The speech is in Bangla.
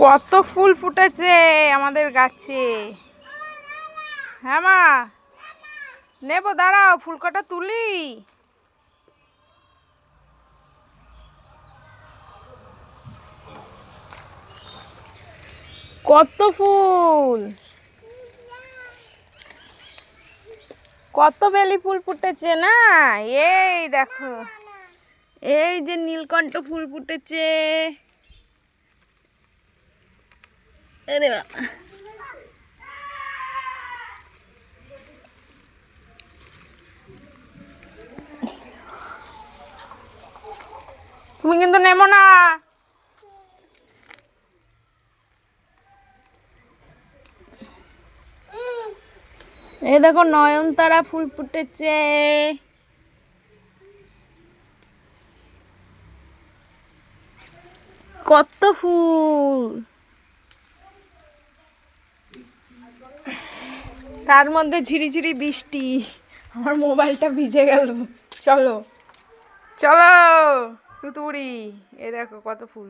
কত ফুল ফুটেছে আমাদের গাছে। হ্যাঁ মা, নেবো, দাঁড়াও ফুল কটা তুলি। কত ফুল, কত বেলি ফুল ফুটেছে না। এই দেখো, এই যে নীলকণ্ঠ ফুল ফুটেছে। আরে বাবা, তুমি কিন্তু নেমো না। এই দেখো নয়নতারা ফুল ফুটেছে। কত ফুল, তার মধ্যে ঝিরিঝিরি বৃষ্টি। আমার মোবাইলটা ভিজে গেল। চলো চলো তুতুবুড়ি, এই দেখো কত ফুল।